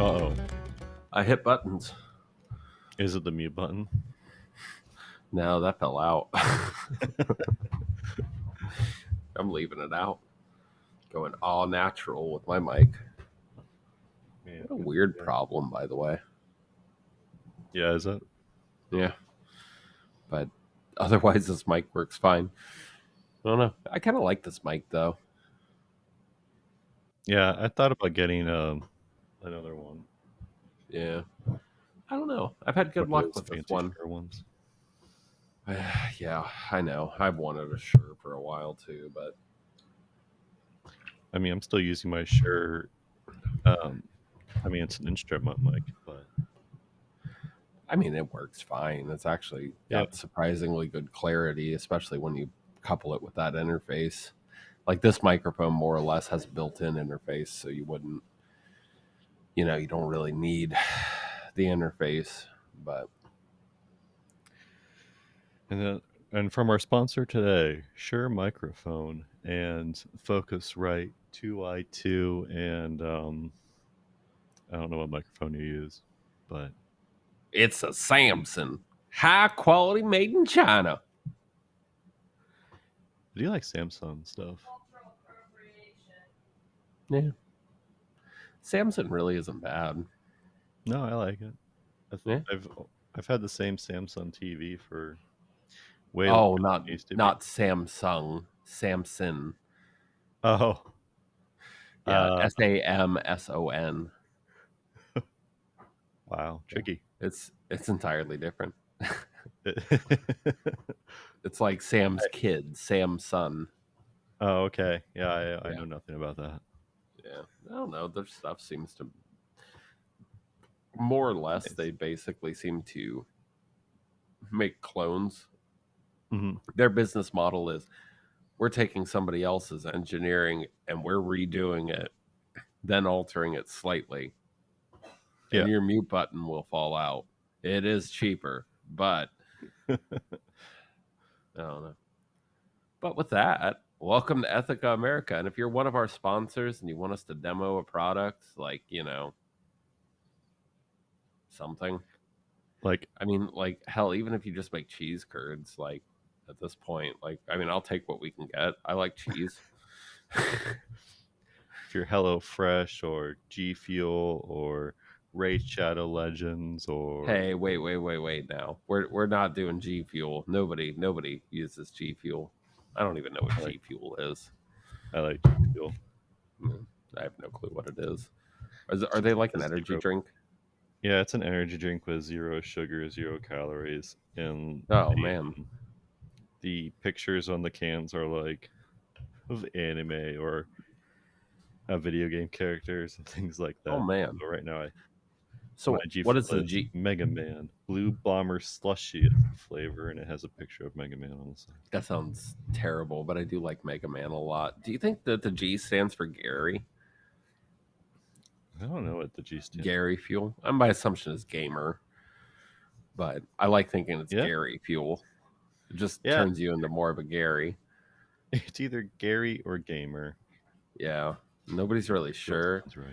Uh-oh. I hit buttons. Is it the mute button? No, that fell out. I'm leaving it out. Going all natural with my mic. Man, What a weird problem, by the way. Yeah, is it? Yeah. But otherwise, this mic works fine. I don't know. I kind of like this mic, though. Yeah, I thought about getting another one. Yeah. I don't know. I've had good One of luck those with this fancy one. Shure ones. Yeah, I know. I've wanted a Shure for a while, too, but I mean, I'm still using my Shure. I mean, it's an instrument mic, but I mean, it works fine. It's actually yeah. got surprisingly good clarity, especially when you couple it with that interface. Like this microphone more or less has a built-in interface, so you wouldn't, you don't really need the interface. But And from our sponsor today, Shure microphone and Focusrite 2i2, and I don't know what microphone you use, but it's a Samson, high quality, made in China. do you like Samsung stuff? Yeah, Samson really isn't bad. No, I like it. Yeah. I've had the same Samsung TV for way longer Oh, than not it used to be. not Samsung, Samson. Oh, Yeah, Samson. wow, tricky. It's entirely different. It's like Sam's kid, Sam's son. Oh, okay. Yeah, I Yeah, know nothing about that. yeah. I don't know. Their stuff seems to more or less. Nice. They basically seem to make clones. Mhm. Their business model is we're taking somebody else's engineering and we're redoing it, then altering it slightly, Yeah. and your mute button will fall out. It is cheaper, but I don't know. But with that, welcome to Ethica America. And if you're one of our sponsors and you want us to demo a product, like, something, Like, I mean, like, hell, even if you just make cheese curds, like, at this point, like, I mean, I'll take what we can get. I like cheese. if you're Hello Fresh or G Fuel or Raid Shadow Legends or Hey, wait now. We're not doing G Fuel. Nobody uses G Fuel. I don't even know what I like G Fuel is. I like G Fuel. I have no clue what it is. Are they like an energy drink? Yeah, it's an energy drink with 0 sugar, 0 calories, and Oh man. the pictures on the cans are like of anime or video game characters and things like Oh that. man. So right now, my So G what is Fuel the is G? Mega Man. Blue Bomber Slushy is the flavor, and it has a picture of Mega Man on the side. That sounds terrible, but I do like Mega Man a lot. Do you think that the G stands for Gary? I don't know what the G stands. Gary Fuel? My assumption is gamer, but I like thinking it's Yeah, Gary Fuel. It just yeah. turns you into more of a Gary. It's either Gary or Gamer. Yeah. Nobody's really Still sure. sounds right.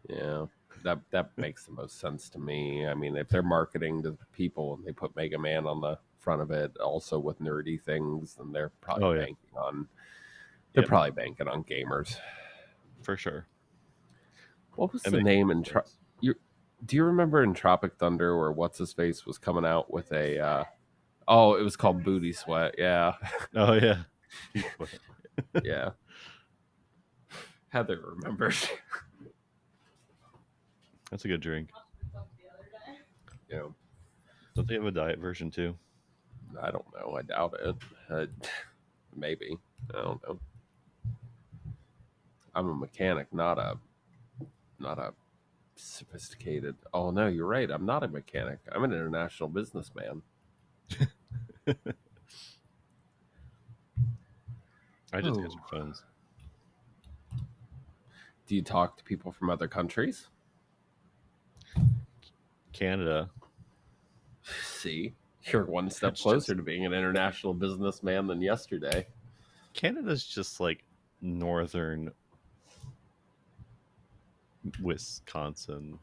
Yeah. That makes the most sense to me. I mean, if they're marketing to people and they put Mega Man on the front of it, also with nerdy things, then they're probably Oh yeah, banking on yep, gamers. for sure. What was That the makes name in sense. you? Do you remember in Tropic Thunder where what's his face was coming out with a? Oh, it was called Booty Sweat. Yeah, Oh yeah, yeah. Heather remembers. that's a good drink. you know, Don't they have a diet version too? I don't know. I doubt it. Maybe. I don't know. I'm a mechanic, not a sophisticated. Oh no, you're right. I'm not a mechanic. I'm an international businessman. I just Oh. answer phones. Do you talk to people from other countries? Canada. See, you're one step It's closer just to being an international businessman than yesterday. Canada's just like northern Wisconsin.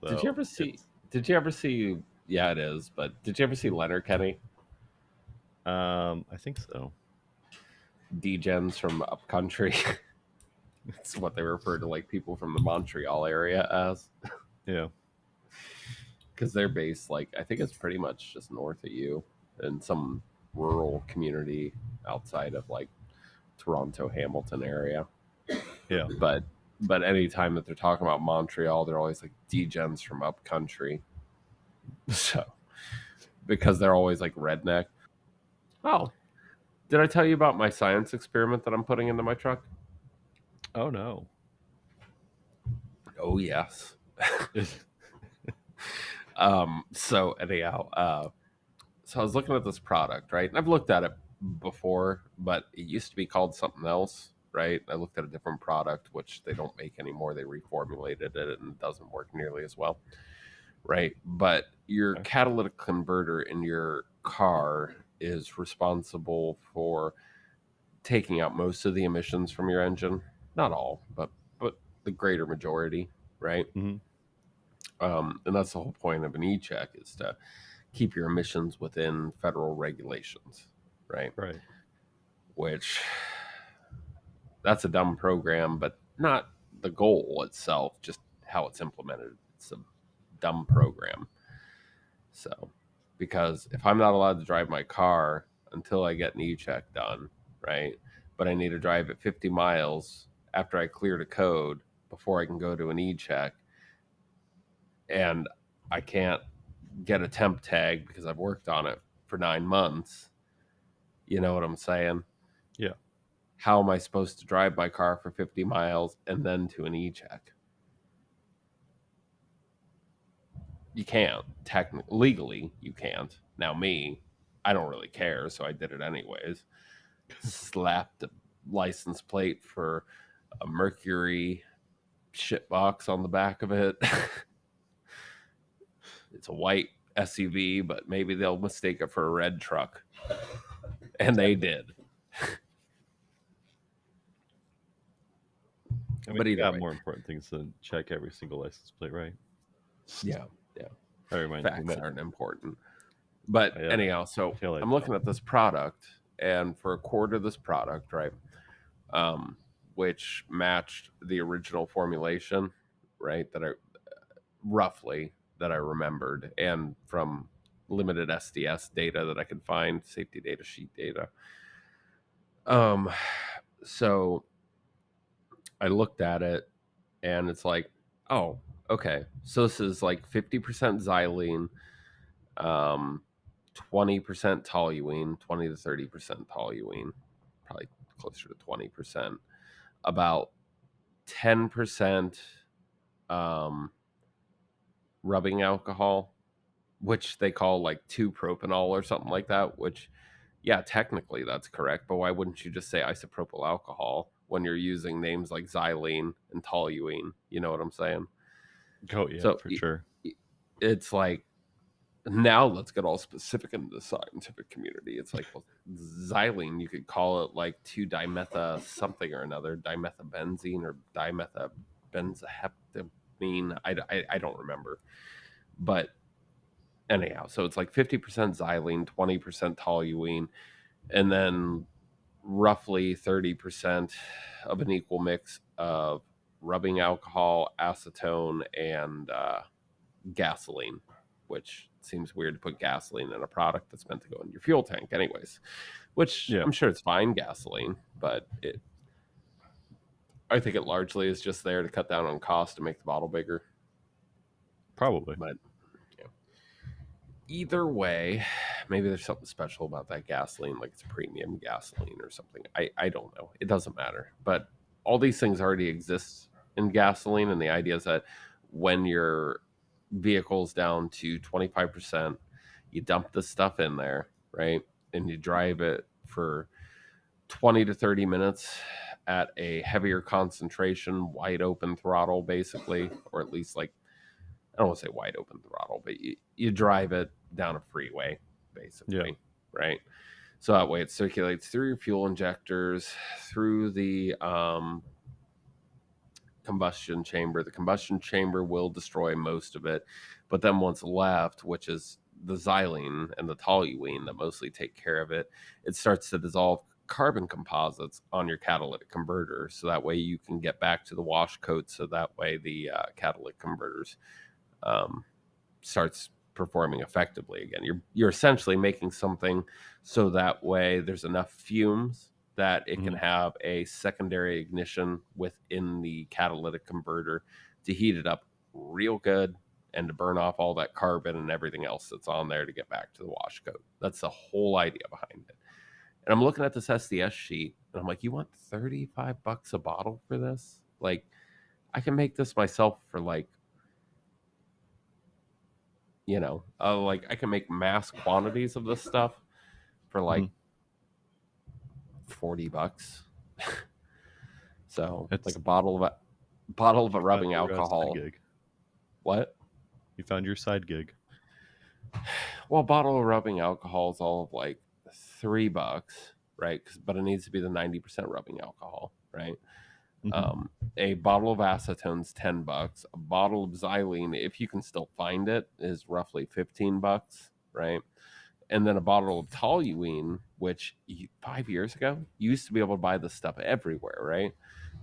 Did you though. ever see? It's Did you ever see? Yeah, it is. But did you ever see Leonard Kenny? I think so. Degens from upcountry. It's what they refer to like people from the Montreal area as, Yeah. because they're based like I think it's pretty much just north of you in some rural community outside of like Toronto, Hamilton area. Yeah. But anytime that they're talking about Montreal, they're always like degens from upcountry. So because they're always like redneck. Oh, did I tell you about my science experiment that I'm putting into my truck? Oh no. Oh yes. It's, So anyhow, so I was looking at this product, right? And I've looked at it before, but it used to be called something else, right? I looked at a different product, which they don't make anymore. They reformulated it and it doesn't work nearly as well, right? But your okay. catalytic converter in your car is responsible for taking out most of the emissions from your engine. Not all, but the greater majority, right? Hmm. And that's the whole point of an e-check is to keep your emissions within federal regulations, right? Right. Which that's a dumb program, but not the goal itself, just how it's implemented. It's a dumb program. So, because if I'm not allowed to drive my car until I get an e-check done, right? But I need to drive at 50 miles after I clear the code before I can go to an e-check, and I can't get a temp tag because I've worked on it for 9 months. You know what I'm saying? Yeah. How am I supposed to drive my car for 50 miles and then to an e-check? You can't. Technically, legally, you can't. Now, me, I don't really care, so I did it anyways. Slapped a license plate for a Mercury shitbox on the back of it. It's a white SUV, but maybe they'll mistake it for a red truck. And they did. I mean, But you either got way, more important things than check every single license plate, right? yeah, yeah. That reminds me, Facts aren't important. But anyhow, I so feel like I'm looking at this product, and for a quarter of this product, right, um, which matched the original formulation, right, that I roughly that I remembered, and from limited SDS data that I could find, safety data sheet data. Um, so I looked at it, and it's like, oh, okay, so this is like 50% xylene, um, 20% toluene, 20 to 30% toluene, probably closer to 20%, about 10% um, rubbing alcohol, which they call like 2 propanol or something like that, which, yeah, technically that's correct, but why wouldn't you just say isopropyl alcohol when you're using names like xylene and toluene? You know what I'm saying? oh yeah, So for sure. it's like, now let's get all specific into the scientific community. It's like, well, xylene, you could call it like 2 dimetha something or another, dimethybenzene or dimethybenzaheptamine. I don't remember. But anyhow, so it's like 50% xylene, 20% toluene, and then roughly 30% of an equal mix of rubbing alcohol, acetone, and gasoline, which seems weird to put gasoline in a product that's meant to go in your fuel tank, anyways. Which Yeah, I'm sure it's fine gasoline, but I think it largely is just there to cut down on cost to make the bottle bigger. probably. But you know, either way, maybe there's something special about that gasoline, like it's premium gasoline or something. I don't know. It doesn't matter. But all these things already exist in gasoline, and the idea is that when your vehicle's down to 25%, you dump the stuff in there, right? And you drive it for 20 to 30 minutes at a heavier concentration, wide open throttle, basically, or at least like, I don't want to say wide open throttle, but you drive it down a freeway, Yeah. basically, right? So that way it circulates through your fuel injectors, through the combustion chamber. The combustion chamber will destroy most of it, but then what's left, which is the xylene and the toluene that mostly take care of it, it starts to dissolve carbon composites on your catalytic converter, so that way you can get back to the wash coat, so that way the catalytic converters um, starts performing effectively again. You're essentially making something so that way there's enough fumes that it can Hmm. have a secondary ignition within the catalytic converter to heat it up real good and to burn off all that carbon and everything else that's on there to get back to the wash coat. That's the whole idea behind it. And I'm looking at this SDS sheet and I'm like, you want $35 a bottle for this? Like, I can make this myself for like, like I can make mass quantities of this stuff for like Hmm. $40. So like It's a bottle of a you found rubbing your side alcohol. gig. What? You found your side gig. Well, a bottle of rubbing alcohol is all of like $3, right? But it needs to be the 90% rubbing alcohol, right? Hmm. Um, a bottle of acetone's $10. A bottle of xylene, if you can still find it, is roughly $15, right? And then a bottle of toluene, which 5 years ago you used to be able to buy this stuff everywhere, right?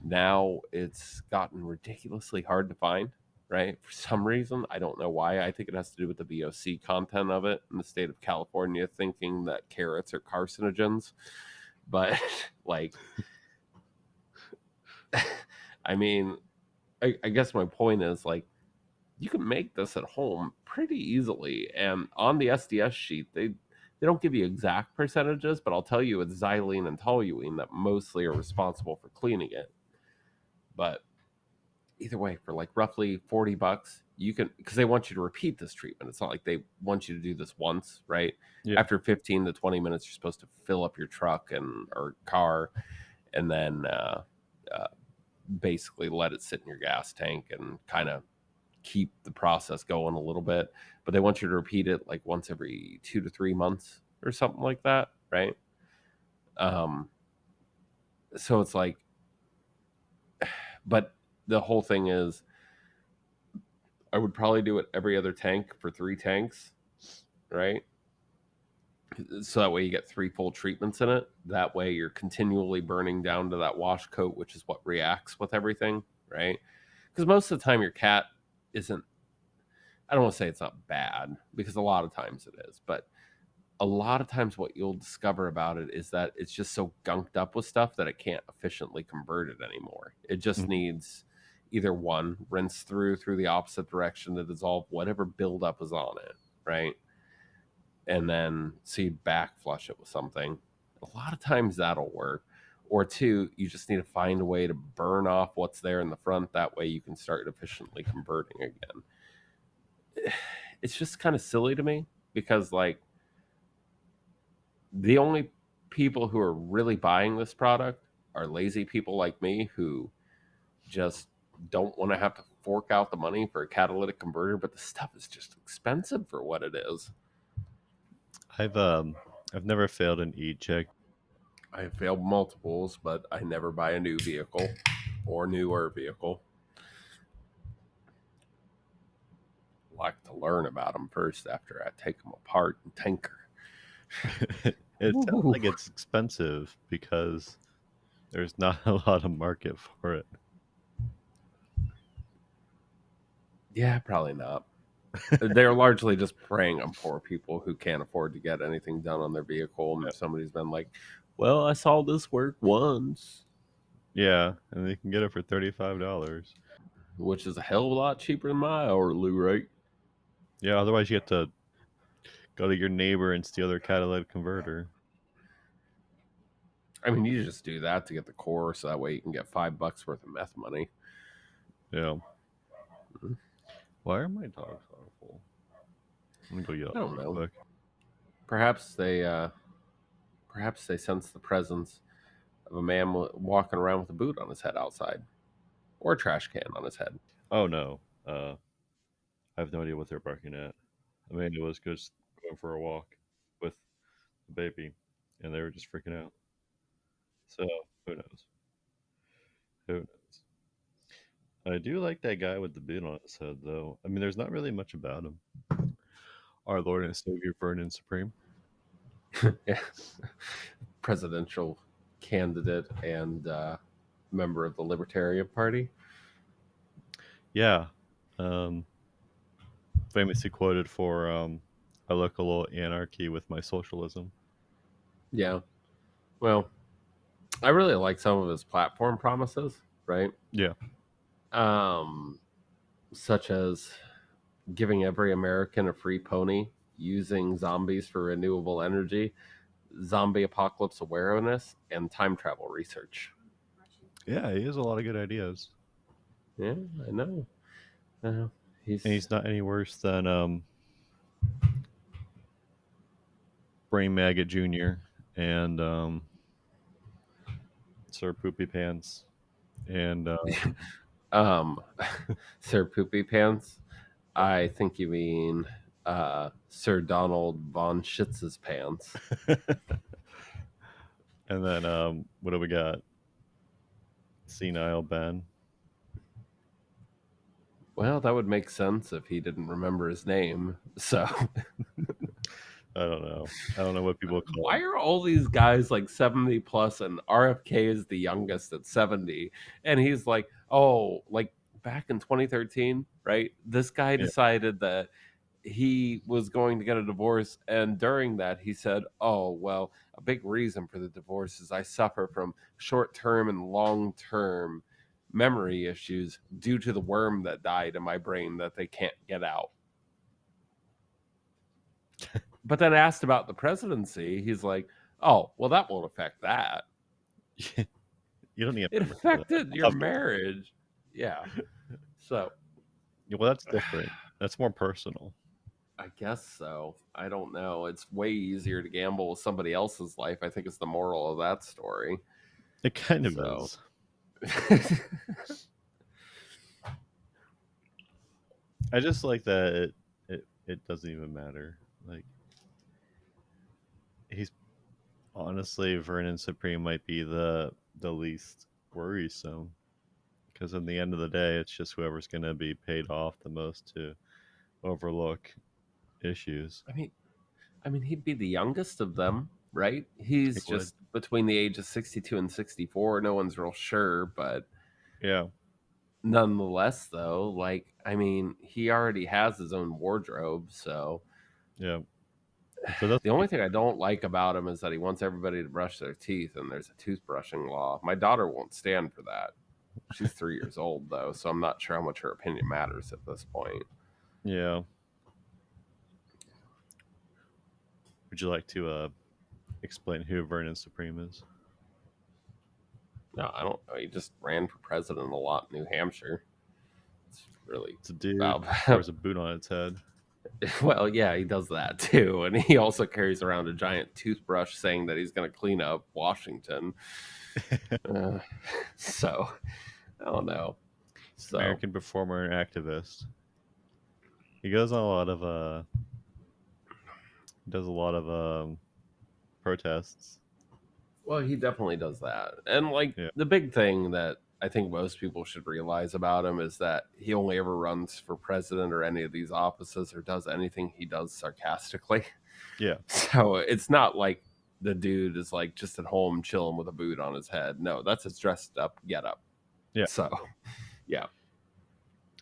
Now it's gotten ridiculously hard to find, right? For some reason, I don't know why. I think it has to do with the VOC content of it in the state of California, thinking that carrots are carcinogens. But like, I mean, I guess my point is like you can make this at home pretty easily. And on the SDS sheet, they don't give you exact percentages, but I'll tell you it's xylene and toluene that mostly are responsible for cleaning it. But either way, for like roughly $40, you can, because they want you to repeat this treatment. It's not like they want you to do this once, right? Yeah. After 15 to 20 minutes, you're supposed to fill up your truck and or car, and then uh, basically let it sit in your gas tank and kind of keep the process going a little bit, but they want you to repeat it like once every 2 to 3 months or something like that, right? Um, so it's like, but the whole thing is, I would probably do it every other tank for 3 tanks, right? So that way you get 3 full treatments in it. That way you're continually burning down to that wash coat, which is what reacts with everything, right? Because most of the time your cat isn't. I don't want to say it's not bad because a lot of times it is, but a lot of times what you'll discover about it is that it's just so gunked up with stuff that it can't efficiently convert it anymore. It just Mhm. needs either one, rinse through the opposite direction to dissolve whatever buildup is on it, right? And then so you back flush it with something. A lot of times that'll work. Or two, you just need to find a way to burn off what's there in the front. That way you can start efficiently converting again. It's just kind of silly to me because like the only people who are really buying this product are lazy people like me who just don't want to have to fork out the money for a catalytic converter, but the stuff is just expensive for what it is. I've never failed an e-check. I have failed multiples, but I never buy a new vehicle or newer vehicle. I like to learn about them first after I take them apart and tinker. It sounds Ooh. like it's expensive because there's not a lot of market for it. Yeah, probably not. They're largely just preying on poor people who can't afford to get anything done on their vehicle. And Yeah. somebody's been like, well, I saw this work once, Yeah, and they can get it for $35. which is a hell of a lot cheaper than my hourly rate. Yeah, otherwise you have to go to your neighbor and steal their catalytic converter. I mean, you just do that to get the core, so that way you can get $5 worth of meth money. Yeah. Why are my dogs awful? I'm gonna go yell I at them don't real know. quick. Perhaps they sense the presence of a man walking around with a boot on his head outside, or a trash can on his head. Oh no. I have no idea what they're barking at. Amanda was just going for a walk with the baby, and they were just freaking out. So who knows? Who knows? I do like that guy with the boot on his head, though. I mean, there's not really much about him. Our Lord and Savior Vernon Supreme. Yeah. Presidential candidate and member of the Libertarian Party. Yeah. Um, Famously quoted for I look a little anarchy with my socialism. Yeah. Well, I really like some of his platform promises, right? Yeah. Um, Such as giving every American a free pony, using zombies for renewable energy, zombie apocalypse awareness, and time travel research. Yeah, he has a lot of good ideas. Yeah, I know. Uh, And he's he's not any worse than Brain Maggot Jr. and Sir Poopy Pants and um, Sir Poopy Pants. I think you mean Sir Donald von Schitz's pants. and then what do we got? Senile Ben. Well, that would make sense if he didn't remember his name. So, I don't know. I don't know what people call why him. are all these guys like 70 plus and RFK is the youngest at 70? And he's like, oh, like back in 2013, right? This guy Yeah. decided that he was going to get a divorce. And during that, he said, oh, well, a big reason for the divorce is I suffer from short term and long term memory issues due to the worm that died in my brain that they can't get out. But then asked about the presidency, he's like, oh, well, that won't affect that. You don't need a It memory for that. affected your Obviously. marriage. Yeah. So Yeah, well, that's different. That's more personal. I guess so. I don't know. It's way easier to gamble with somebody else's life. I think it's the moral of that story. It kind of So is. I just like that it doesn't even matter. Like he's honestly Vernon Supreme might be the least worrisome because in the end of the day, it's just whoever's going to be paid off the most to overlook issues. I mean, he'd be the youngest of them, right? It He's would. just between the age of 62 and 64. No one's real sure, but Yeah. nonetheless, though, like, he already has his own wardrobe. So Yeah. So that's the only thing I don't like about him is that he wants everybody to brush their teeth, and there's a toothbrushing law. My daughter won't stand for that. She's 3 years old, though, so I'm not sure how much her opinion matters at this point. yeah. Would you like to explain who Vernon Supreme is? No, I don't know. He just ran for president a lot in New Hampshire. It's really It's a dude about. wears a boot on its head. Well, yeah, he does that too, and he also carries around a giant toothbrush, saying that he's going to clean up Washington. Uh, so I don't know. So, American performer and activist. He goes on a lot of does a lot of protests. well, he definitely does that, and like Yeah. the big thing that I think most people should realize about him is that he only ever runs for president or any of these offices or does anything he does sarcastically. Yeah. So it's not like the dude is like just at home chilling with a boot on his head. No, that's his dressed up get up. Yeah. So yeah,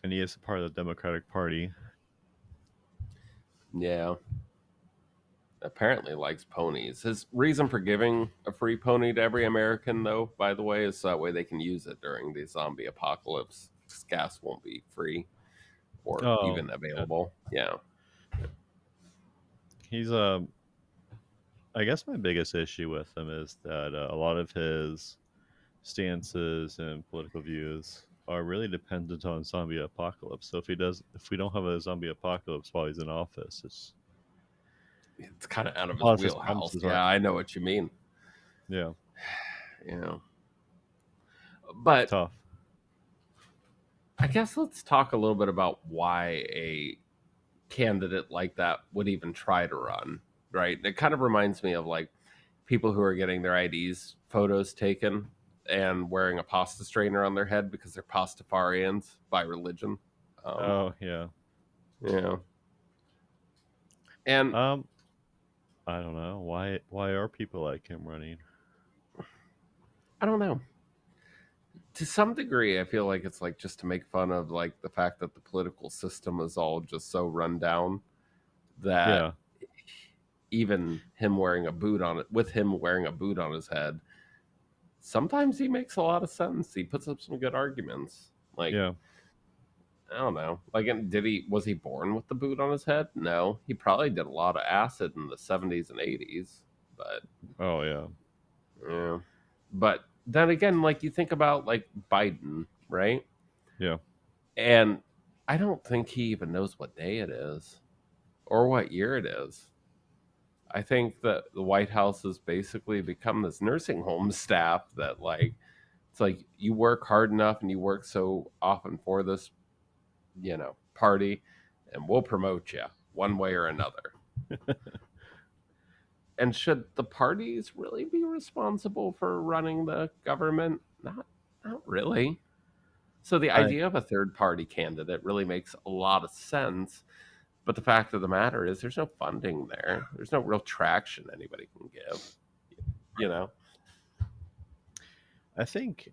And he is a part of the Democratic Party. yeah. Apparently likes ponies. His reason for giving a free pony to every American, though, by the way, is so that way they can use it during the zombie apocalypse. 'Cause gas won't be free or Oh, even yeah. available. Yeah. He's I guess my biggest issue with him is that a lot of his stances and political views are really dependent on zombie apocalypse. So if we don't have a zombie apocalypse while he's in office, it's It's kind of out of a lot his of his wheelhouse. promises aren't. Yeah, I know what you mean. Yeah, You know, it's but tough. I guess let's talk a little bit about why a candidate like that would even try to run, right? It kind of reminds me of like people who are getting their IDs photos taken and wearing a pasta strainer on their head because they're Pastafarians by religion. Um, Oh yeah. yeah, and Um, I don't know why are people like him running? I don't know. To some degree, I feel like it's like just to make fun of like the fact that the political system is all just so run down that Yeah, even him wearing a boot on it, with him wearing a boot on his head, sometimes he makes a lot of sense. He puts up some good arguments. Like, yeah. I don't know. Like, did he, was he born with the boot on his head? No. He probably did a lot of acid in the 70s and 80s. But, Oh yeah, yeah. But then again, like, you think about, like, Biden, right? yeah. And I don't think he even knows what day it is or what year it is. I think that the White House has basically become this nursing home staff that, like, it's like you work hard enough and you work so often for this, party, and we'll promote you one way or another. And should the parties really be responsible for running the government? Not really. So the I idea of a third party candidate really makes a lot of sense. But the fact of the matter is, there's no funding there. There's no real traction anybody can give. You know? I think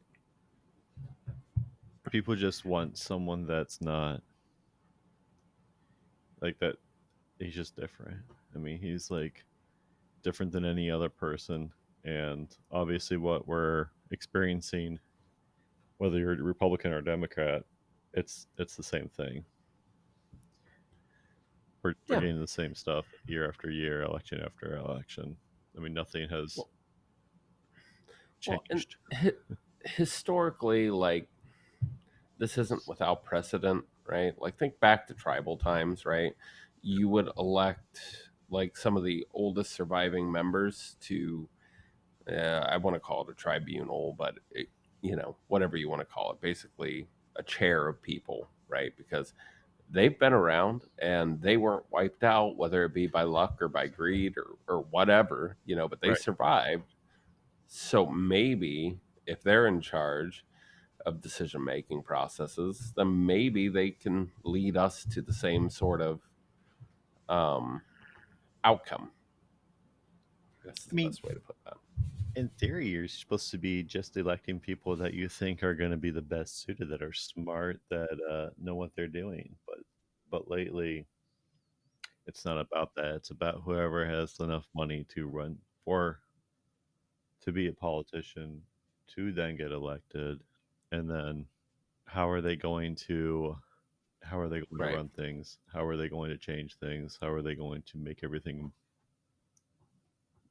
people just want someone that's not like that. He's just different. I mean, he's like different than any other person, and obviously, what we're experiencing, whether you're a Republican or Democrat, it's the same thing. We're Yeah. getting the same stuff year after year, election after election. I mean, nothing has Well, and changed. historically, like, this isn't without precedent, right? Like, think back to tribal times, right? You would elect like some of the oldest surviving members to, I want to call it a tribunal, but whatever you want to call it, basically a chair of people, right? Because they've been around and they weren't wiped out, whether it be by luck or by greed or whatever, but they Right. survived. So maybe if they're in charge of decision making processes, then maybe they can lead us to the same sort of um, outcome. I guess is I the mean, best way to put that. in theory, you're supposed to be just electing people that you think are going to be the best suited, that are smart, that know what they're doing. But lately, it's not about that. It's about whoever has enough money to run for to be a politician, to then get elected, and then how are they going to how are they going to Right. run things? How are they going to change things? How are they going to make everything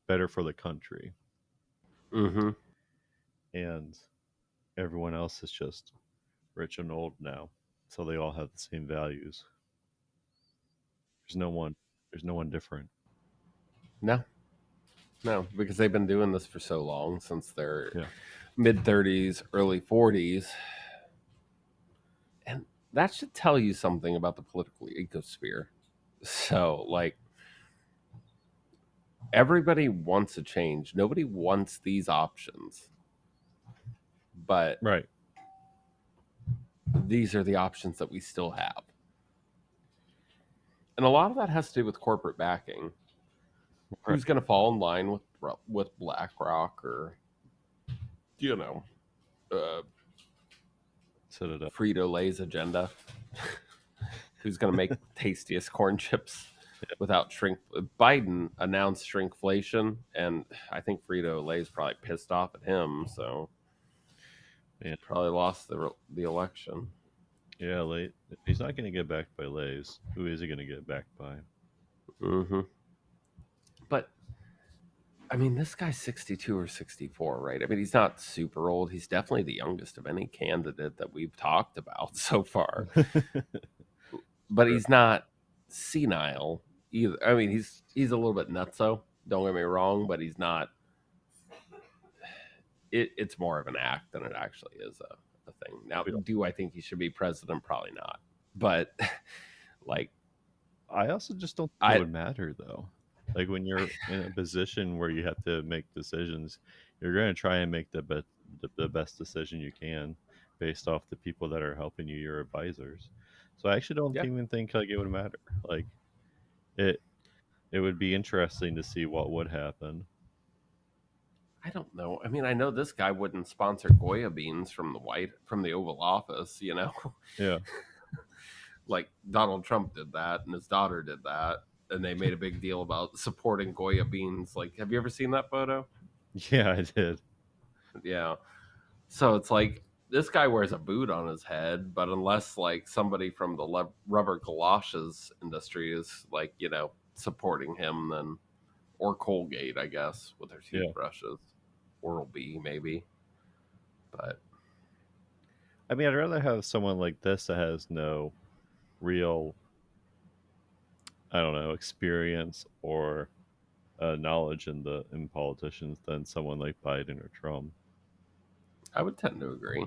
better for the country? Mm-hmm. And everyone else is just rich and old now, so they all have the same values. There's no one. There's no one different. No, no, because they've been doing this for so long since their Yeah. mid 30s, early 40s. And that should tell you something about the political ecosphere. So, like, everybody wants a change. Nobody wants these options, but Right. these are the options that we still have. And a lot of that has to do with corporate backing. Right. Who's going to fall in line with BlackRock or you know uh, Set it up. Frito Lay's agenda? Who's going to make tastiest corn chips without shrink? Biden announced shrinkflation, and I think Frito Lay's probably pissed off at him, so Yeah. probably lost the election. Yeah. Late. He's not going to get backed by Lays. Who is he going to get backed by? Hmm. But I mean, this guy's 62 or 64, right? I mean, he's not super old. He's definitely the youngest of any candidate that we've talked about so far. But Sure. he's not senile either. I mean, he's a little bit nutso. Don't get me wrong, but he's not. It's more of an act than it actually is a thing. Now, We don't. do I think he should be president? Probably not. But like, I also just don't think it I would matter though. Like when you're in a position where you have to make decisions, you're going to try and make the best decision you can based off the people that are helping you, your advisors. So I actually don't Yeah, even think like it would matter. Like it it would be interesting to see what would happen. I don't know. I mean, I know this guy wouldn't sponsor Goya beans from the Oval Office, you know. Yeah. Like Donald Trump did that and his daughter did that and they made a big deal about supporting Goya beans. Like, have you ever seen that photo? Yeah, I did. Yeah. So it's like this guy wears a boot on his head, but unless like somebody from the rubber galoshes industry is like, supporting him, then or Colgate, I guess, with their Yeah. toothbrushes, Oral B maybe. But I mean, I'd rather have someone like this that has no real, I don't know, experience or knowledge in politicians than someone like Biden or Trump, I would tend to agree.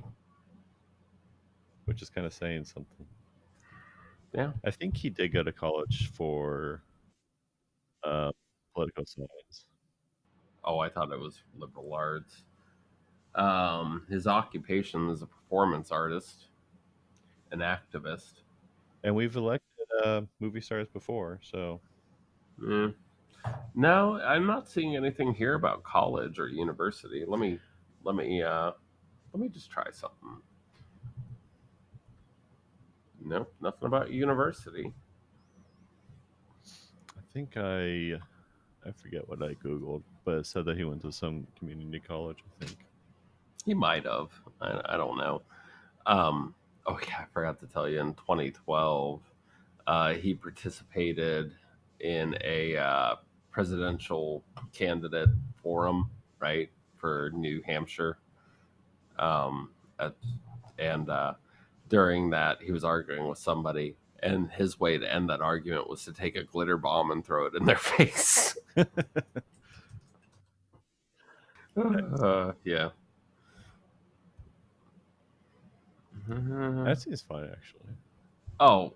which is kind of saying something. Yeah. I think he did go to college for uh, political science. Oh, I thought it was liberal arts. His occupation is a performance artist, an activist. And we've elected movie stars before, so Mm. No, I'm not seeing anything here about college or university. Let me just try something. Nope, nothing about university. I think I forget what I googled, but it said that he went to some community college. I think. He might have. I don't know. Um, oh yeah, I forgot to tell you. In 2012, he participated in a presidential candidate forum, right, for New Hampshire. Um, at, and during that, he was arguing with somebody, and his way to end that argument was to take a glitter bomb and throw it in their face. Yeah. That seems fun, actually. Oh,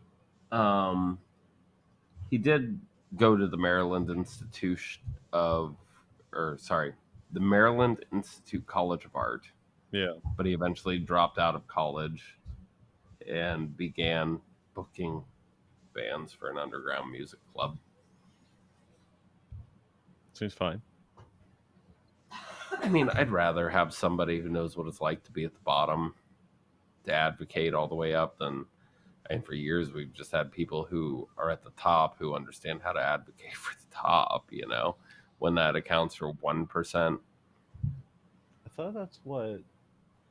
um, he did go to the Maryland Institute of, or sorry, the Maryland Institute College of Art, Yeah, but he eventually dropped out of college and began booking bands for an underground music club. seems fine. I mean, I'd rather have somebody who knows what it's like to be at the bottom to advocate all the way up than, and for years we've just had people who are at the top who understand how to advocate for the top, when that accounts for 1%. I thought that's what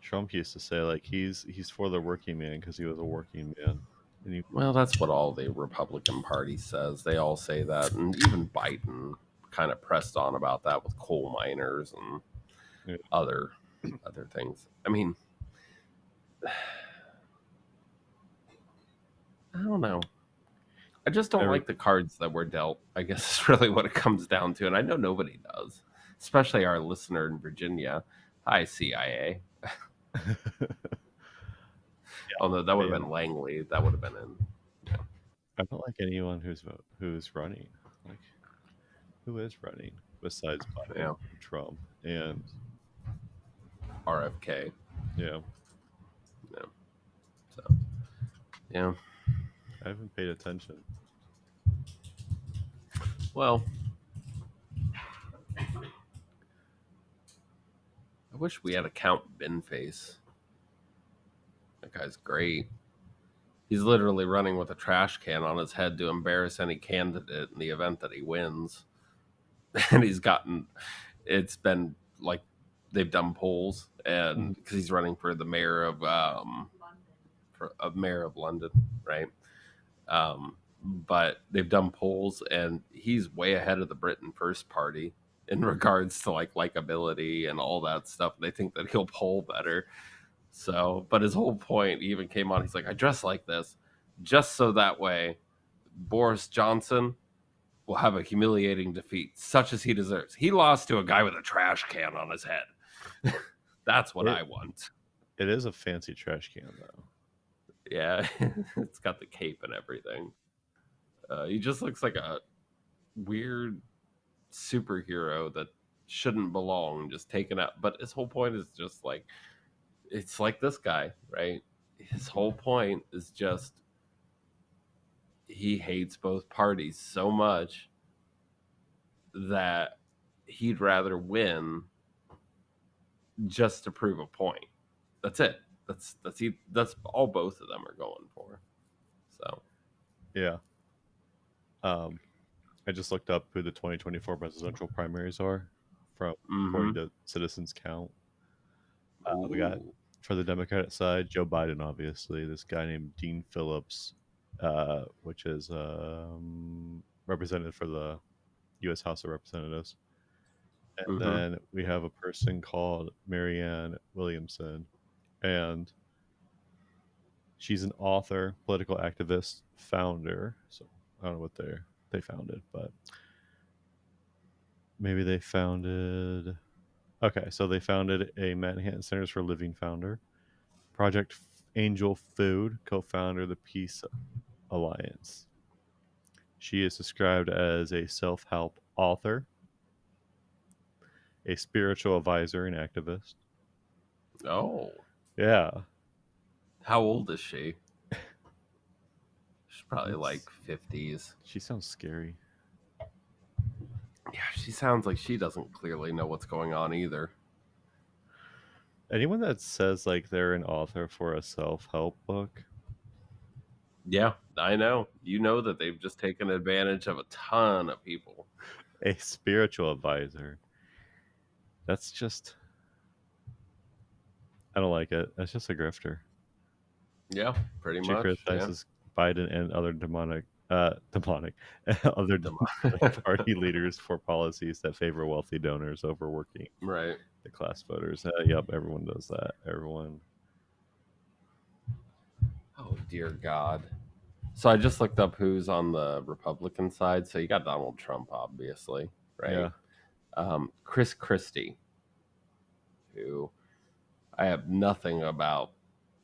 Trump used to say. Like he's for the working man because he was a working man, and he Well, that's what all the Republican Party says. They all say that, and even Biden kind of pressed on about that with coal miners and yeah, other other things. I mean, I don't know. I just don't every like the cards that were dealt. I guess is really what it comes down to, and I know nobody does, especially our listener in Virginia. Hi, CIA. Although that I would have been Langley. That would have been in. Yeah. I don't like anyone who's running. Like who is running besides Biden Yeah. and Trump? And RFK. yeah, Yeah. So yeah. I haven't paid attention. Well, I wish we had a Count Binface. That guy's great. He's literally running with a trash can on his head to embarrass any candidate in the event that he wins. And he's gotten, it's been like they've done polls, and Mhm. because he's running for the mayor of mayor of London, right? But they've done polls, and he's way ahead of the Britain First Party in regards to like likability and all that stuff. They think that he'll poll better. So, but his whole point, he even came on. He's like, I dress like this just so that way Boris Johnson will have a humiliating defeat, such as he deserves. He lost to a guy with a trash can on his head. That's what It I want. it is a fancy trash can though. Yeah, it's got the cape and everything. He just looks like a weird. superhero that shouldn't belong, just taken out. But his whole point is just like, it's like this guy, right? His whole point is just he hates both parties so much that he'd rather win just to prove a point. That's it. That's all both of them are going for. So, Yeah. I just looked up who the 2024 presidential primaries are from according mm-hmm. to Citizens Count. We got Ooh, for the Democratic side, Joe Biden, obviously. This guy named Dean Phillips, which is represented for the U.S. House of Representatives. And mm-hmm. then we have a person called Marianne Williamson, and she's an author, political activist, founder. So I don't know what they founded, but maybe they founded. Okay, so they founded a Manhattan Centers for Living founder, Project Angel Food, co-founder of the Peace Alliance. She is described as a self-help author, a spiritual advisor and activist. Oh, Yeah, how old is she? She's probably like let's. 50s. She sounds scary. Yeah, she sounds like she doesn't clearly know what's going on either. Anyone that says like they're an author for a self-help book, Yeah, I know. You know that they've just taken advantage of a ton of people. a spiritual advisor, that's just I don't like it. That's just a grifter. Yeah, pretty She much. Yeah. criticizes Biden and other demonic, other demonic Demo- party leaders for policies that favor wealthy donors over working right. the class voters. Yep, everyone does that. Everyone. Oh, dear God. So I just looked up who's on the Republican side. So you got Donald Trump, obviously, right? Yeah, Chris Christie, who I have nothing about.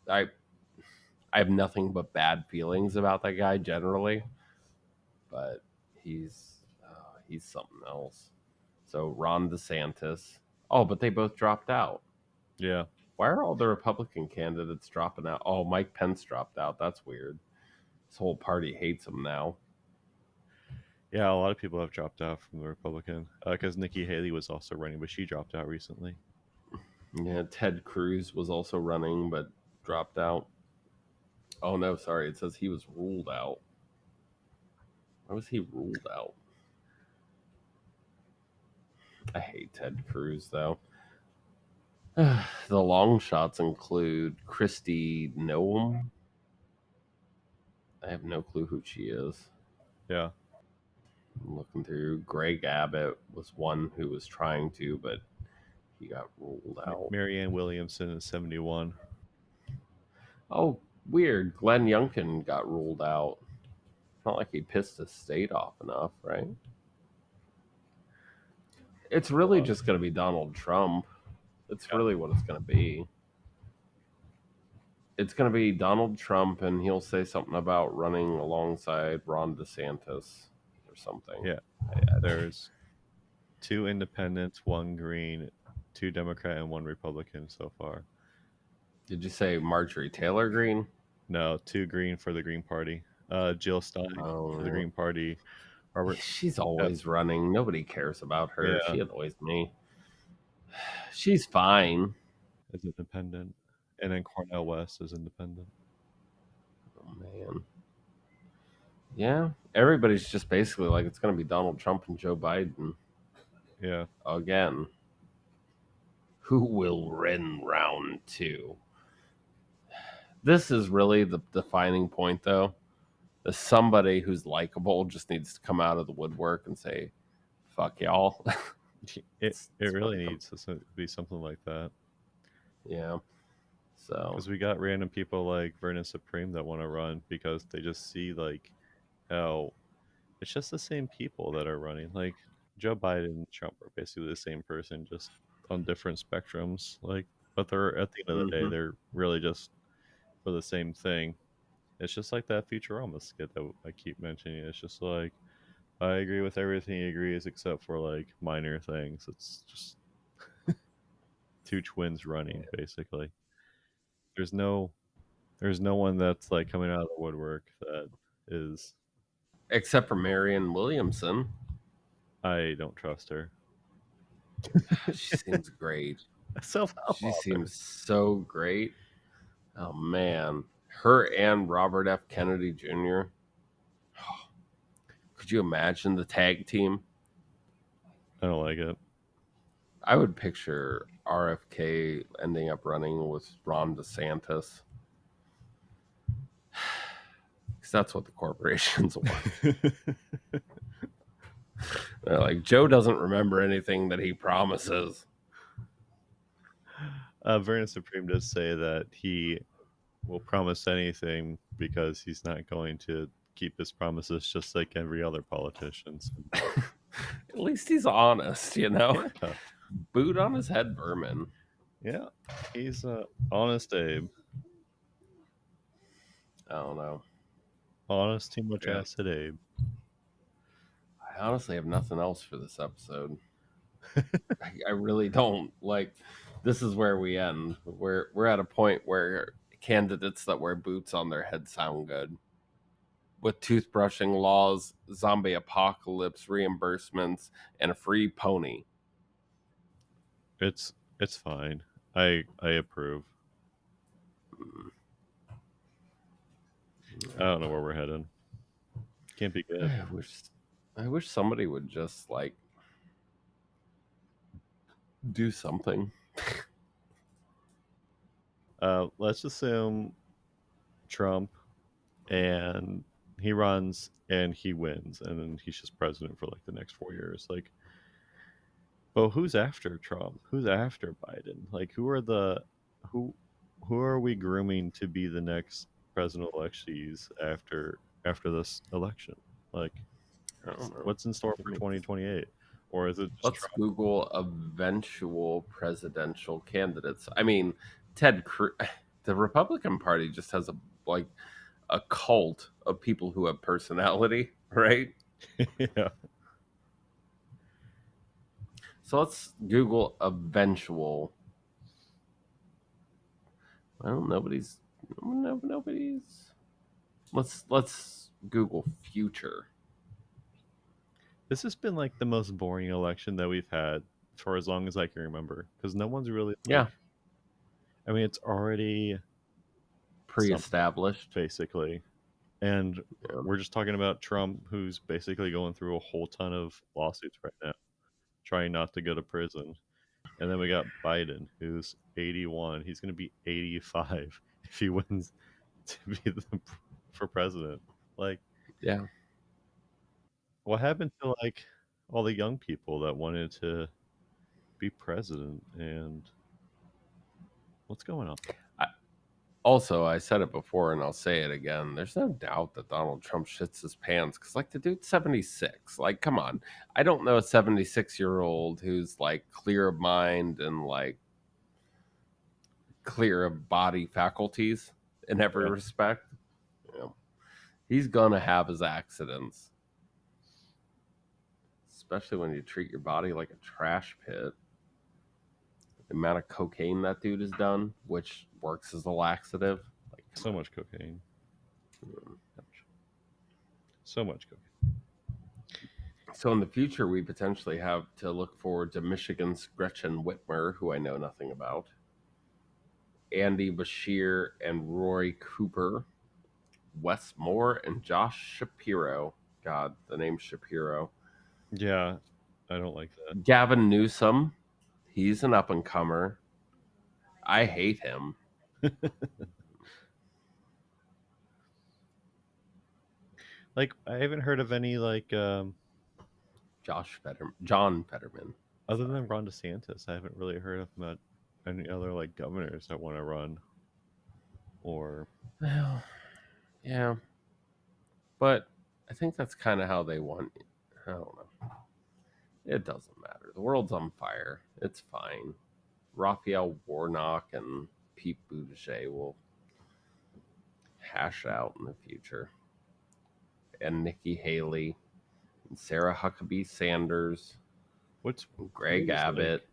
I I have nothing but bad feelings about that guy generally, but he's something else. So Ron DeSantis. Oh, but they both dropped out. yeah, Why are all the Republican candidates dropping out? Oh, Mike Pence dropped out. That's weird. This whole party hates him now. yeah. A lot of people have dropped out from the Republican because Nikki Haley was also running, but she dropped out recently. Yeah, Ted Cruz was also running but dropped out. Oh no, sorry. It says he was ruled out. Why was he ruled out? I hate Ted Cruz though. The long shots include Christy Noem. I have no clue who she is. Yeah, I'm looking through. Greg Abbott was one who was trying to, but he got ruled out. Marianne Williamson is 71. Oh, weird. Glenn Youngkin got ruled out. Not like he pissed his state off enough, right? It's really Well, just going to be Donald Trump. It's yeah, really what it's going to be. It's going to be Donald Trump, and he'll say something about running alongside Ron DeSantis or something. yeah. I, There's two independents, one green, two Democrat, and one Republican so far. did you say Marjorie Taylor Greene? No, two green for the Green Party. Jill Stein for the Oh, Green Party. Robert, she's yep, always running. Nobody cares about her. yeah, She annoys me. She's fine. is independent, and then Cornell West is independent. Oh, man. Yeah, everybody's just basically like it's going to be Donald Trump and Joe Biden Yeah, again. Who will win round two? This is really the defining point, though. Is somebody who's likable just needs to come out of the woodwork and say, "Fuck y'all." it That's what really it comes. needs to be something like that Yeah. So. because we got random people like Vermin Supreme that want to run because they just see like how it's just the same people that are running. Like Joe Biden and Trump are basically the same person, just on different spectrums. Like, but they're at the end of the day, Hmm. they're really just for the same thing. It's just like that Futurama skit that I keep mentioning. It's just like I agree with everything he agrees except for like minor things. It's just two twins running basically. There's no there's no one that's like coming out of the woodwork that is. Except for Marianne Williamson. I don't trust her. She seems great. A self-help She author. seems so great. Oh man, her and Robert F. Kennedy Jr. Could you imagine the tag team? I don't like it. I would picture RFK ending up running with Ron DeSantis because that's what the corporations want. They're like, Joe doesn't remember anything that he promises. Vernon Supreme does say that he will promise anything because he's not going to keep his promises, just like every other politician. So, At least he's honest, you know? yeah, Boot on his head, Vermin. yeah, he's honest Abe. I don't know. Honest, too much Yeah. acid Abe. I honestly have nothing else for this episode. I really don't. Like, this is where we end. We're at a point where candidates that wear boots on their head sound good. With toothbrushing laws, zombie apocalypse reimbursements, and a free pony. It's fine. I approve. I don't know where we're headed. Can't be good. I wish I wish somebody would just like do something. Let's assume Trump and he runs and he wins, and then he's just president for like the next 4 years. Like, but who's after Trump? Who's after Biden? Like, who who are we grooming to be the next president electees after this election? Like, I don't know. what's in store for 2028? Or is it just Let's Trump? Google eventual presidential candidates. I mean, Ted Cruz. The Republican Party just has like a cult of people who have personality, right? Yeah, So let's Google eventual. Well, nobody's. Let's Google future. this has been like the most boring election that we've had for as long as I can remember, because no one's really like. Yeah, I mean, it's already something pre-established. basically, and Yeah. we're just talking about Trump, who's basically going through a whole ton of lawsuits right now, trying not to go to prison. And then we got Biden, who's 81. He's going to be 85 if he wins to be for president. Like, Yeah. what happened to like all the young people that wanted to be president? And what's going on? I, Also, I said it before and I'll say it again. There's no doubt that Donald Trump shits his pants because, like, the dude's 76. Like, come on. I don't know a 76-year-old who's, like, clear of mind and, like, clear of body faculties in every Yeah, respect. You know, he's going to have his accidents, especially when you treat your body like a trash pit. The amount of cocaine that dude has done, which works as a laxative. Like, come so much cocaine. on. So much cocaine. So in the future, we potentially have to look forward to Michigan's Gretchen Whitmer, who I know nothing about, Andy Bashir and Roy Cooper, Wes Moore and Josh Shapiro. God, the name Shapiro. Yeah, I don't like Gavin Newsom, he's an up and comer. I hate him. that. Like, I haven't heard of any like John Fetterman. other Sorry. than Ron DeSantis. I haven't really heard of about any other like governors that want to run or. Well, yeah, but I think that's kind of how they want. I don't know. It doesn't matter. The world's on fire. It's fine. Raphael Warnock and Pete Buttigieg will hash out in the future, and Nikki Haley. and Sarah Huckabee Sanders, What's and weird Greg is like, Abbott.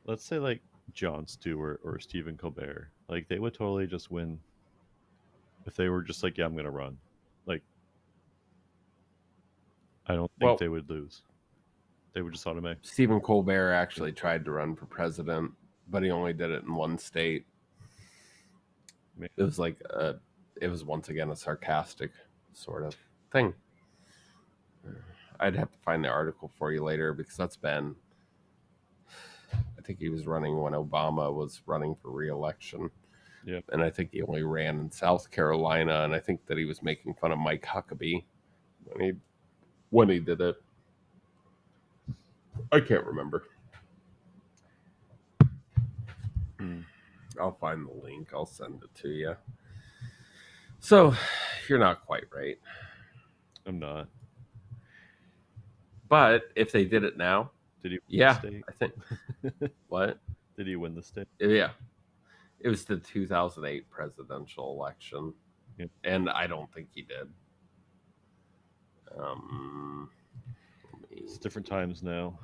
let's say like Jon Stewart or Stephen Colbert, like they would totally just win if they were just like, yeah, I'm gonna run. Like, I don't think Well, they would lose. They would just automatically. Stephen Colbert actually tried to run for president, but he only did it in one state. It was like it was once again a sarcastic sort of thing. I'd have to find the article for you later because that's been. I think he was running when Obama was running for re-election, Yeah. and I think he only ran in South Carolina, and I think that he was making fun of Mike Huckabee when he did it. I can't remember. Hmm. I'll find the link. I'll send it to you. So, you're not quite right. I'm not. But if they did it now, Did he win the yeah, state? I think what? Did he win the state? Yeah, it was the 2008 presidential election, Yeah. and I don't think he did. Um, let me It's different times now.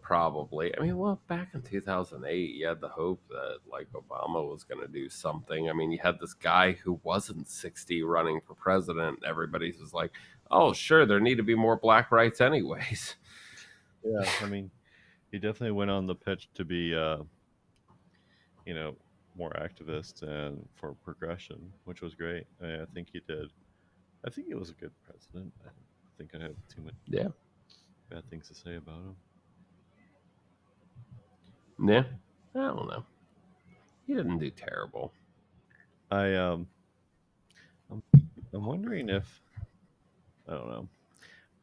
Probably. I mean, well, back in 2008, you had the hope that like Obama was going to do something. I mean, you had this guy who wasn't 60 running for president. Everybody was like, "Oh, sure, there need to be more black rights, anyways." Yeah. I mean, he definitely went on the pitch to be, you know, more activist and for progression, which was great. I think he did. I think he was a good president. I don't think I have too many Yeah, bad things to say about him. yeah. I don't know. He didn't do terrible. I I'm, I'm wondering if I don't know.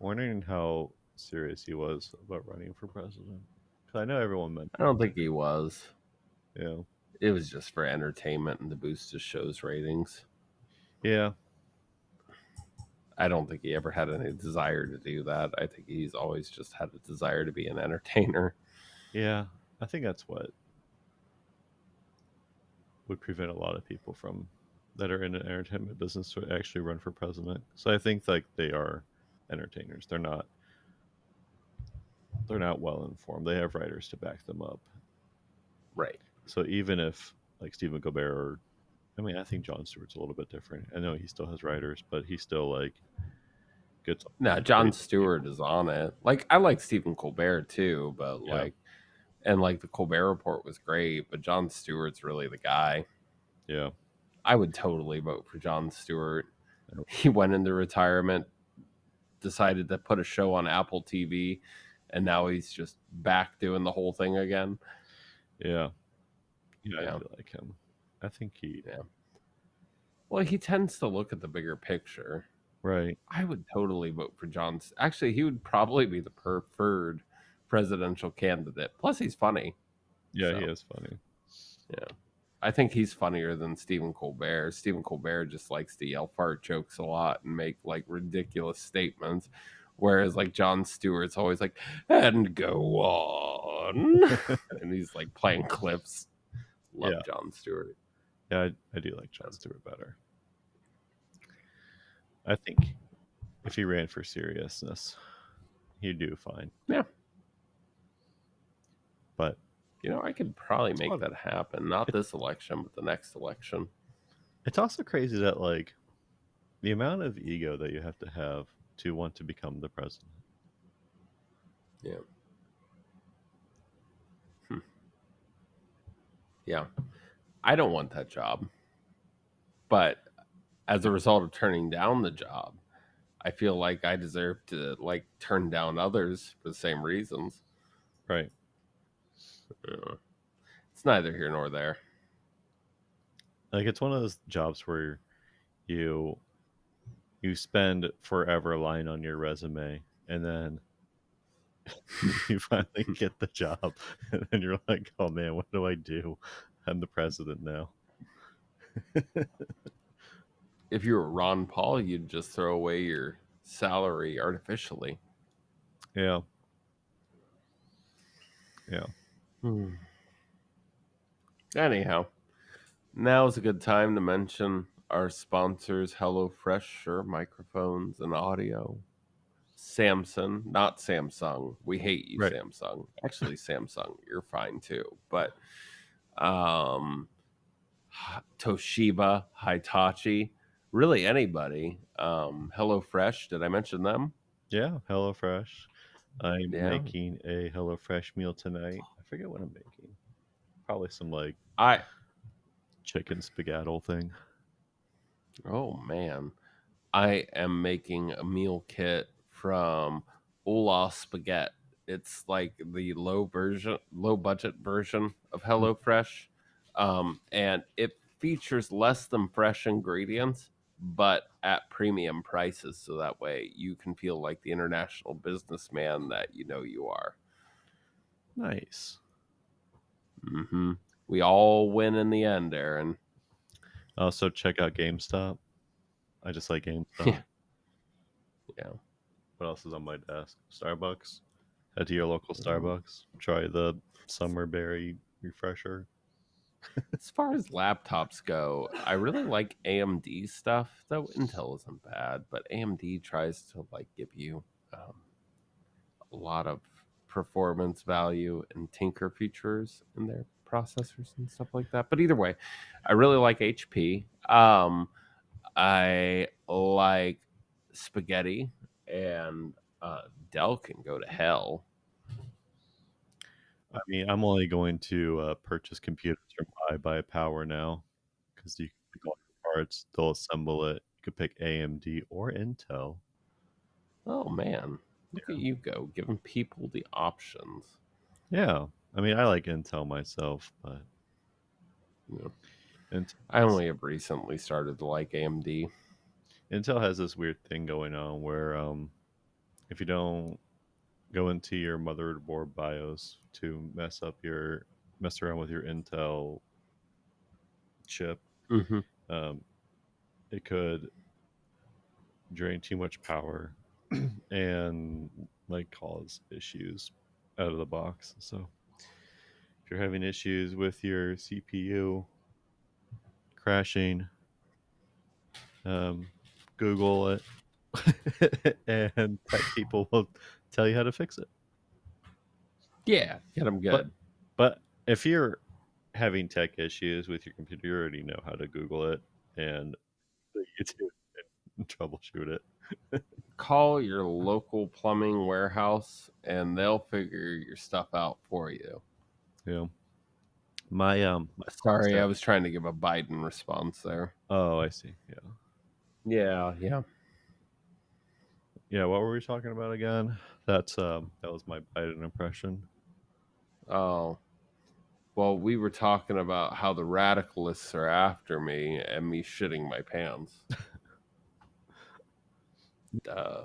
I'm wondering how serious he was about running for president. Because I know everyone meant, I don't think he was. you know, It was just for entertainment and to boost his show's ratings. yeah, I don't think he ever had any desire to do that. I think he's always just had a desire to be an entertainer. yeah. I think that's what would prevent a lot of people from that are in an entertainment business to actually run for president. So I think like they are entertainers. They're not well informed. They have writers to back them up. Right. So even if like Stephen Colbert or I mean I think Jon Stewart's a little bit different. I know he still has writers, but he still like gets on Now, stage Jon with Stewart people. is on it. Like, I like Stephen Colbert too, but Yeah. like the Colbert Report was great, but Jon Stewart's really the guy. Yeah. I would totally vote for Jon Stewart. I don't- He went into retirement, decided to put a show on Apple TV, and now he's just back doing the whole thing again. Yeah. Yeah, I Yeah. do like him. I think he Yeah. Well, he tends to look at the bigger picture. right. I would totally vote for John. Actually, he would probably be the preferred presidential candidate. Plus, he's funny. Yeah, he So, is funny. yeah. I think he's funnier than Stephen Colbert. Stephen Colbert just likes to yell fart jokes a lot and make like ridiculous statements. Whereas like Jon Stewart's always like, and go on. And he's like playing clips. Love Yeah. Jon Stewart. Yeah, I do like Jon Stewart better. I think if he ran for seriousness, he'd do fine. Yeah. But I could probably it's a make lot of, that happen. Not it's this election, but the next election. it's also crazy that like the amount of ego that you have to want to become the president. Yeah. Hmm. Yeah. I don't want that job. But as a result of turning down the job, I feel like I deserve to like turn down others for the same reasons. Right. Uh, it's neither here nor there. Like it's one of those jobs where you you spend forever lying on your resume and then you finally get the job and then you're like, "Oh man, what do I do? I'm the president now." If you were Ron Paul, you'd just throw away your salary artificially. Yeah. Yeah. Hmm. Anyhow, now is a good time to mention our sponsors HelloFresh, Sure Microphones and Audio. Samsung, not Samsung. We hate you, Right. Samsung. Actually, Samsung, you're fine too. But um, Toshiba, Hitachi, really anybody. HelloFresh, did I mention them? Yeah, HelloFresh. I'm Yeah. making a HelloFresh meal tonight. I forget what I'm making. Probably some like I chicken spaghetti thing. oh man. I am making a meal kit from Ola Spaghetti. It's like the low budget version of Mm, HelloFresh, and it features less than fresh ingredients, but at premium prices. So that way you can feel like the international businessman that you know you are. nice. Hmm. We all win in the end, Aaron. Also, check out GameStop. I just like GameStop. Yeah, yeah. What else is on my desk? Starbucks. Head to your local Um, Starbucks. Try the summer berry refresher. As far as laptops go, I really like AMD stuff, though Intel isn't bad, but AMD tries to like give you a lot of performance value and tinker features in their processors and stuff like that. But either way, I really like HP. I like spaghetti, and Dell can go to hell. I mean, I'm only going to purchase computers from iBuyPower now because you can pick all your parts. They'll assemble it. You could pick AMD or Intel. Oh man, look at you go, giving people the options. Yeah. I mean, I like Intel myself, but You know, Intel I has, only have recently started to like AMD. Intel has this weird thing going on where if you don't go into your motherboard BIOS to mess around with your Intel chip, Hmm. um, it could drain too much power and like cause issues out of the box. So if you're having issues with your CPU crashing, um, Google it, and tech people will tell you how to fix it. Yeah, get them But good. but if you're having tech issues with your computer, you already know how to Google it and YouTube and troubleshoot it. Call your local plumbing warehouse and they'll figure your stuff out for you. You know, my boss Sorry, I had. was trying to give a Biden response there. Oh, I see. Yeah, Yeah, yeah. yeah. What were we talking about again? That was my Biden impression. Oh, well, we were talking about how the radicalists are after me and me shitting my pants. Duh.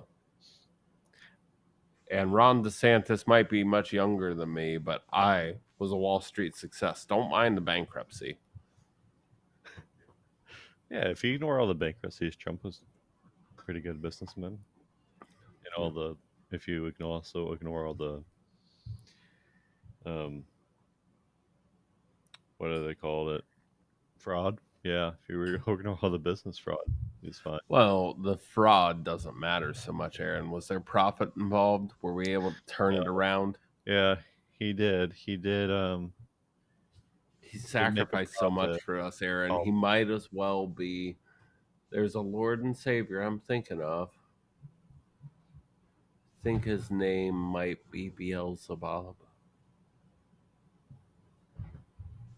And Ron DeSantis might be much younger than me, but I was a Wall Street success. Don't mind the bankruptcy. Yeah, if you ignore all the bankruptcies, Trump was a pretty good businessman. And Yeah. all the if you also ignore all the um what do they call it, fraud. Yeah, if you ignore all the business fraud, he's fine. Well, the fraud doesn't matter so much, Aaron. Was there profit involved? Were we able to turn it around? Yeah, he did. He Did make a sacrificed so much profit. for us, Aaron. Oh, He might as well be. There's a Lord and Savior I'm thinking of. I think his name might be Beelzebub.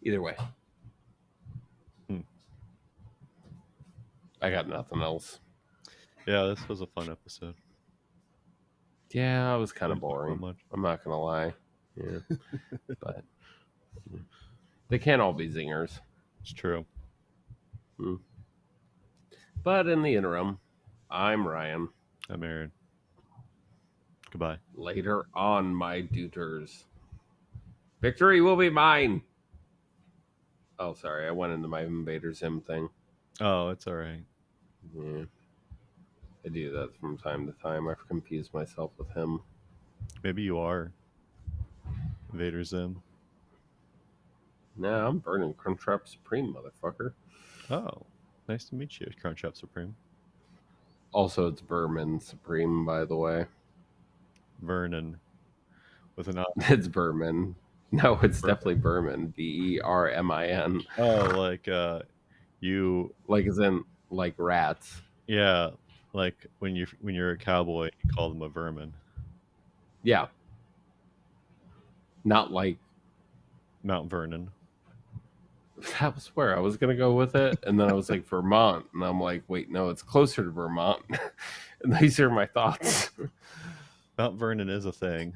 Either way, hmm. I got nothing else. Yeah, this was a fun episode. Yeah, I was kind of Didn't talk about boring. much. I'm not gonna lie. Yeah, but they can't all be zingers. It's true. Hmm. But in the interim, I'm Ryan. I'm Aaron. Goodbye. Later on, my duters. Victory will be mine. Oh, sorry, I went into my Invader Zim thing. Oh, it's all right. Yeah, I do that from time to time. I've confused myself with him. Maybe you are Vader Zim. Nah, I'm burning Crunchwrap Supreme, motherfucker. Oh, nice to meet you, Crunchwrap Supreme. Also, it's Vermin Supreme, by the way. Vernon with an I. It's Vermin. No, it's definitely Vermin. Vermin. Vermin. Oh, like you, Like as in like rats. yeah, like when you're a cowboy, you call them a vermin. Yeah. Not like Mount Vernon. that was where I was gonna go with it. And then I was like Vermont. And I'm like, wait, no, it's closer to Vermont. And these are my thoughts. Mount Vernon is a thing.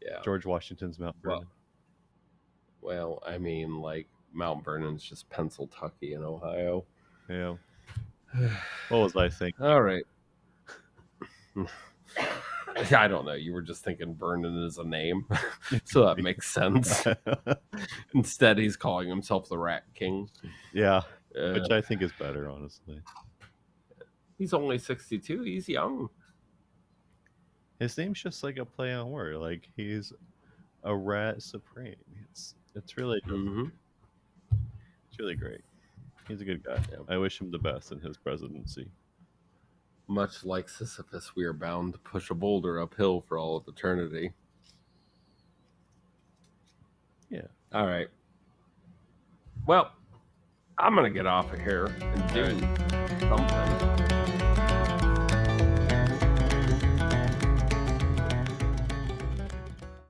Yeah. George Washington's Mount Well Vernon. well, I mean like Mount Vernon's just Pennsylvania in Ohio. Yeah. What was I thinking? All right. I don't know. You were just thinking Vernon is a name. So that makes sense. Instead, he's calling himself the Rat King. Yeah, Uh, which I think is better, honestly. he's only 62. He's young. His name's just like a play on word. Like he's a rat supreme. It's really just Hmm. it's really great. He's a good guy. Yeah. I wish him the best in his presidency. Much like Sisyphus, we are bound to push a boulder uphill for all of eternity. Yeah. All right. Well, I'm going to get off of here and All do right. something.